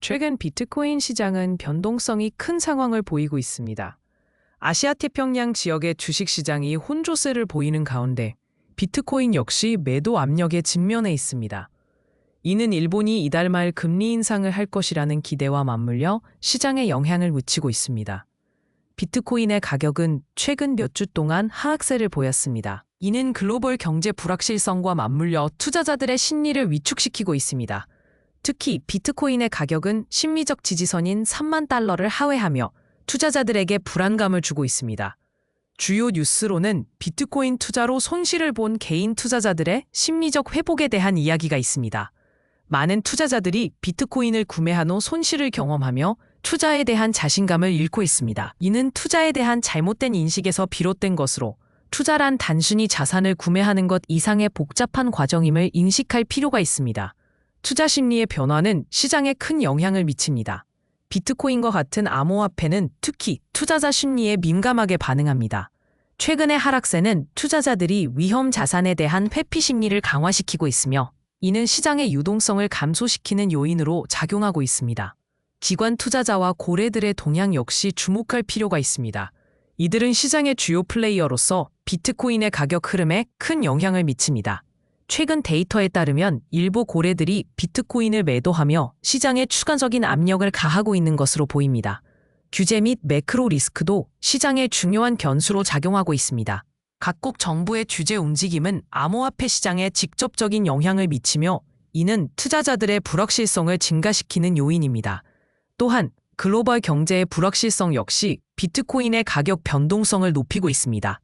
최근 비트코인 시장은 변동성이 큰 상황을 보이고 있습니다. 아시아 태평양 지역의 주식 시장이 혼조세를 보이는 가운데 비트코인 역시 매도 압력에 직면해 있습니다. 이는 일본이 이달 말 금리 인상을 할 것이라는 기대와 맞물려 시장에 영향을 미치고 있습니다. 비트코인의 가격은 최근 몇 주 동안 하락세를 보였습니다. 이는 글로벌 경제 불확실성과 맞물려 투자자들의 심리를 위축시키고 있습니다. 특히 비트코인의 가격은 심리적 지지선인 3만 달러를 하회하며 투자자들에게 불안감을 주고 있습니다. 주요 뉴스로는 비트코인 투자로 손실을 본 개인 투자자들의 심리적 회복에 대한 이야기가 있습니다. 많은 투자자들이 비트코인을 구매한 후 손실을 경험하며 투자에 대한 자신감을 잃고 있습니다. 이는 투자에 대한 잘못된 인식에서 비롯된 것으로 투자란 단순히 자산을 구매하는 것 이상의 복잡한 과정임을 인식할 필요가 있습니다. 투자 심리의 변화는 시장에 큰 영향을 미칩니다. 비트코인과 같은 암호화폐는 특히 투자자 심리에 민감하게 반응합니다. 최근의 하락세는 투자자들이 위험 자산에 대한 회피 심리를 강화시키고 있으며 이는 시장의 유동성을 감소시키는 요인으로 작용하고 있습니다. 기관 투자자와 고래들의 동향 역시 주목할 필요가 있습니다. 이들은 시장의 주요 플레이어로서 비트코인의 가격 흐름에 큰 영향을 미칩니다. 최근 데이터에 따르면 일부 고래들이 비트코인을 매도하며 시장에 추가적인 압력을 가하고 있는 것으로 보입니다. 규제 및 매크로 리스크도 시장의 중요한 변수로 작용하고 있습니다. 각국 정부의 규제 움직임은 암호화폐 시장에 직접적인 영향을 미치며 이는 투자자들의 불확실성을 증가시키는 요인입니다. 또한 글로벌 경제의 불확실성 역시 비트코인의 가격 변동성을 높이고 있습니다.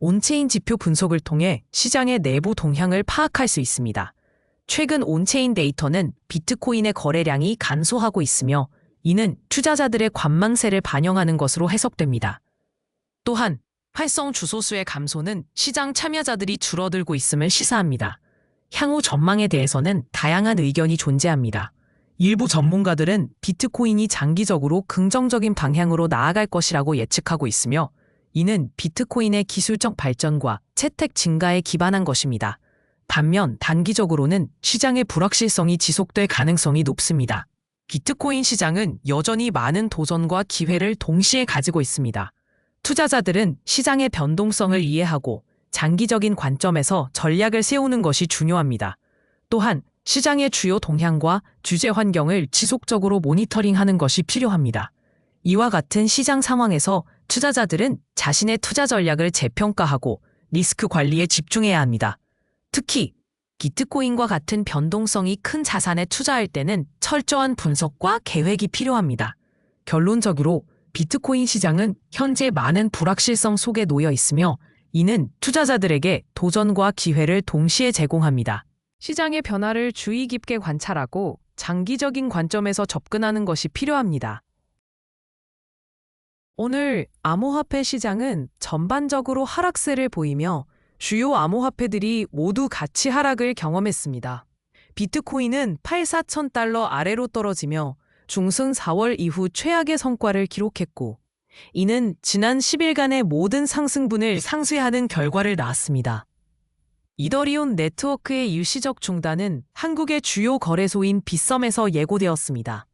온체인 지표 분석을 통해 시장의 내부 동향을 파악할 수 있습니다. 최근 온체인 데이터는 비트코인의 거래량이 감소하고 있으며 이는 투자자들의 관망세를 반영하는 것으로 해석됩니다. 또한 활성 주소수의 감소는 시장 참여자들이 줄어들고 있음을 시사합니다. 향후 전망에 대해서는 다양한 의견이 존재합니다. 일부 전문가들은 비트코인이 장기적으로 긍정적인 방향으로 나아갈 것이라고 예측하고 있으며 이는 비트코인의 기술적 발전과 채택 증가에 기반한 것입니다. 반면 단기적으로는 시장의 불확실성이 지속될 가능성이 높습니다. 비트코인 시장은 여전히 많은 도전과 기회를 동시에 가지고 있습니다. 투자자들은 시장의 변동성을 이해하고 장기적인 관점에서 전략을 세우는 것이 중요합니다. 또한 시장의 주요 동향과 규제 환경을 지속적으로 모니터링하는 것이 필요합니다. 이와 같은 시장 상황에서 투자자들은 자신의 투자 전략을 재평가하고 리스크 관리에 집중해야 합니다. 특히 비트코인과 같은 변동성이 큰 자산에 투자할 때는 철저한 분석과 계획이 필요합니다. 결론적으로 비트코인 시장은 현재 많은 불확실성 속에 놓여 있으며 이는 투자자들에게 도전과 기회를 동시에 제공합니다. 시장의 변화를 주의 깊게 관찰하고 장기적인 관점에서 접근하는 것이 필요합니다. 오늘 암호화폐 시장은 전반적으로 하락세를 보이며 주요 암호화폐들이 모두 같이 하락을 경험했습니다. 비트코인은 84,000달러 아래로 떨어지며 중순 4월 이후 최악의 성과를 기록했고 이는 지난 10일간의 모든 상승분을 상쇄하는 결과를 낳았습니다. 이더리움 네트워크의 일시적 중단은 한국의 주요 거래소인 빗썸에서 예고되었습니다.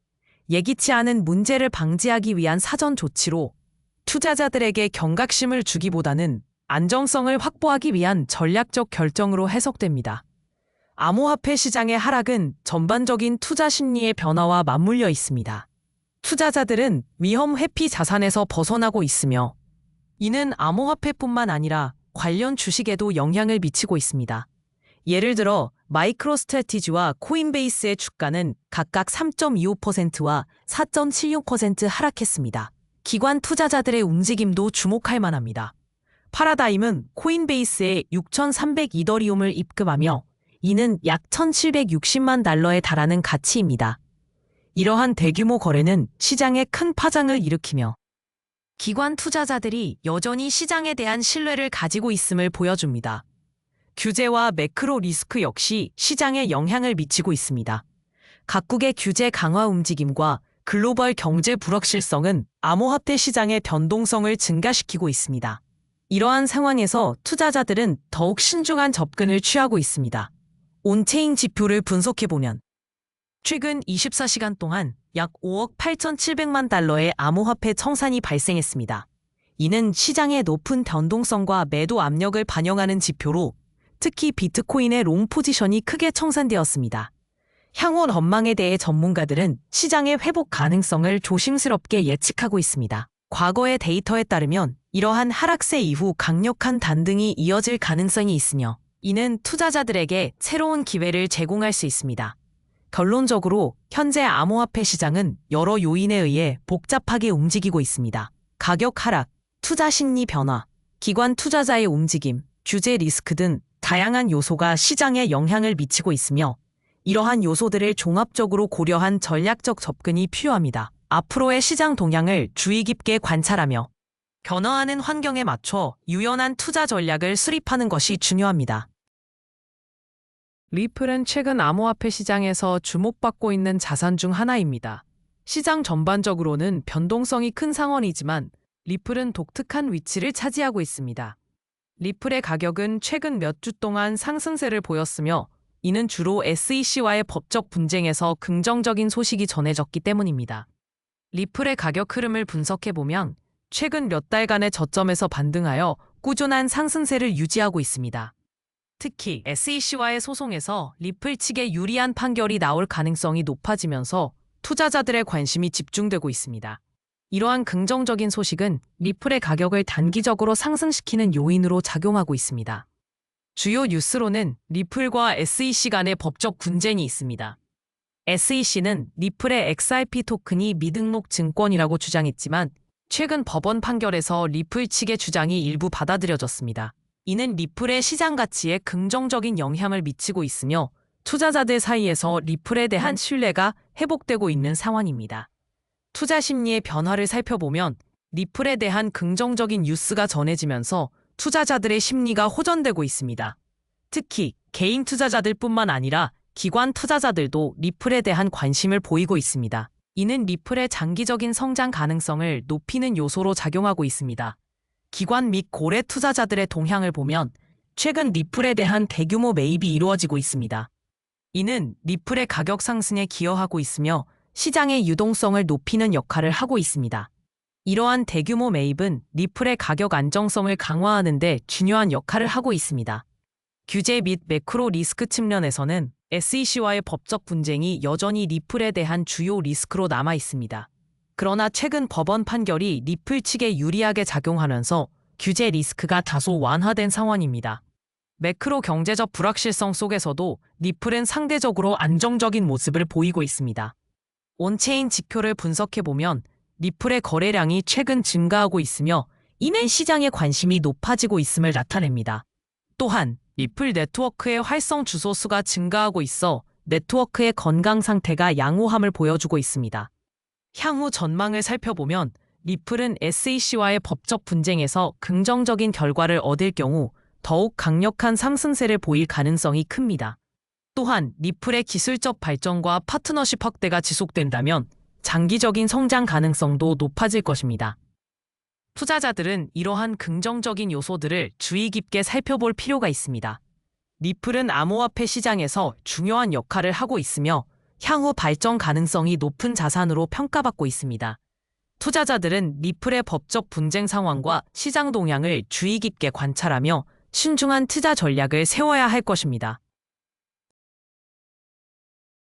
예기치 않은 문제를 방지하기 위한 사전 조치로 투자자들에게 경각심을 주기보다는 안정성을 확보하기 위한 전략적 결정으로 해석됩니다. 암호화폐 시장의 하락은 전반적인 투자 심리의 변화와 맞물려 있습니다. 투자자들은 위험 회피 자산에서 벗어나고 있으며 이는 암호화폐뿐만 아니라 관련 주식에도 영향을 미치고 있습니다. 예를 들어 마이크로스트래티지와 코인베이스의 주가는 각각 3.25%와 4.76% 하락했습니다. 기관 투자자들의 움직임도 주목할 만합니다. 파라다임은 코인베이스에 6,300 이더리움을 입금하며 이는 약 1,760만 달러에 달하는 가치입니다. 이러한 대규모 거래는 시장에 큰 파장을 일으키며 기관 투자자들이 여전히 시장에 대한 신뢰를 가지고 있음을 보여줍니다. 규제와 매크로 리스크 역시 시장에 영향을 미치고 있습니다. 각국의 규제 강화 움직임과 글로벌 경제 불확실성은 암호화폐 시장의 변동성을 증가시키고 있습니다. 이러한 상황에서 투자자들은 더욱 신중한 접근을 취하고 있습니다. 온체인 지표를 분석해보면 최근 24시간 동안 약 5억 8,700만 달러의 암호화폐 청산이 발생했습니다. 이는 시장의 높은 변동성과 매도 압력을 반영하는 지표로 특히 비트코인의 롱 포지션이 크게 청산되었습니다. 향후 전망에 대해 전문가들은 시장의 회복 가능성을 조심스럽게 예측하고 있습니다. 과거의 데이터에 따르면 이러한 하락세 이후 강력한 반등이 이어질 가능성이 있으며 이는 투자자들에게 새로운 기회를 제공할 수 있습니다. 결론적으로 현재 암호화폐 시장은 여러 요인에 의해 복잡하게 움직이고 있습니다. 가격 하락, 투자 심리 변화, 기관 투자자의 움직임, 규제 리스크 등 다양한 요소가 시장에 영향을 미치고 있으며 이러한 요소들을 종합적으로 고려한 전략적 접근이 필요합니다. 앞으로의 시장 동향을 주의 깊게 관찰하며 변화하는 환경에 맞춰 유연한 투자 전략을 수립하는 것이 중요합니다. 리플은 최근 암호화폐 시장에서 주목받고 있는 자산 중 하나입니다. 시장 전반적으로는 변동성이 큰 상황이지만 리플은 독특한 위치를 차지하고 있습니다. 리플의 가격은 최근 몇 주 동안 상승세를 보였으며 이는 주로 SEC와의 법적 분쟁에서 긍정적인 소식이 전해졌기 때문입니다. 리플의 가격 흐름을 분석해보면 최근 몇 달간의 저점에서 반등하여 꾸준한 상승세를 유지하고 있습니다. 특히 SEC와의 소송에서 리플 측에 유리한 판결이 나올 가능성이 높아지면서 투자자들의 관심이 집중되고 있습니다. 이러한 긍정적인 소식은 리플의 가격을 단기적으로 상승시키는 요인으로 작용하고 있습니다. 주요 뉴스로는 리플과 SEC 간의 법적 분쟁이 있습니다. SEC는 리플의 XRP 토큰이 미등록 증권이라고 주장했지만 최근 법원 판결에서 리플 측의 주장이 일부 받아들여졌습니다. 이는 리플의 시장 가치에 긍정적인 영향을 미치고 있으며 투자자들 사이에서 리플에 대한 신뢰가 회복되고 있는 상황입니다. 투자 심리의 변화를 살펴보면 리플에 대한 긍정적인 뉴스가 전해지면서 투자자들의 심리가 호전되고 있습니다. 특히 개인 투자자들뿐만 아니라 기관 투자자들도 리플에 대한 관심을 보이고 있습니다. 이는 리플의 장기적인 성장 가능성을 높이는 요소로 작용하고 있습니다. 기관 및 고래 투자자들의 동향을 보면 최근 리플에 대한 대규모 매입이 이루어지고 있습니다. 이는 리플의 가격 상승에 기여하고 있으며 시장의 유동성을 높이는 역할을 하고 있습니다. 이러한 대규모 매입은 리플의 가격 안정성을 강화하는 데 중요한 역할을 하고 있습니다. 규제 및 매크로 리스크 측면에서는 SEC와의 법적 분쟁이 여전히 리플에 대한 주요 리스크로 남아 있습니다. 그러나 최근 법원 판결이 리플 측에 유리하게 작용하면서 규제 리스크가 다소 완화된 상황입니다. 매크로 경제적 불확실성 속에서도 리플은 상대적으로 안정적인 모습을 보이고 있습니다. 온체인 지표를 분석해보면 리플의 거래량이 최근 증가하고 있으며 이는 시장의 관심이 높아지고 있음을 나타냅니다. 또한 리플 네트워크의 활성 주소 수가 증가하고 있어 네트워크의 건강 상태가 양호함을 보여주고 있습니다. 향후 전망을 살펴보면 리플은 SEC와의 법적 분쟁에서 긍정적인 결과를 얻을 경우 더욱 강력한 상승세를 보일 가능성이 큽니다. 또한 리플의 기술적 발전과 파트너십 확대가 지속된다면 장기적인 성장 가능성도 높아질 것입니다. 투자자들은 이러한 긍정적인 요소들을 주의 깊게 살펴볼 필요가 있습니다. 리플은 암호화폐 시장에서 중요한 역할을 하고 있으며 향후 발전 가능성이 높은 자산으로 평가받고 있습니다. 투자자들은 리플의 법적 분쟁 상황과 시장 동향을 주의 깊게 관찰하며 신중한 투자 전략을 세워야 할 것입니다.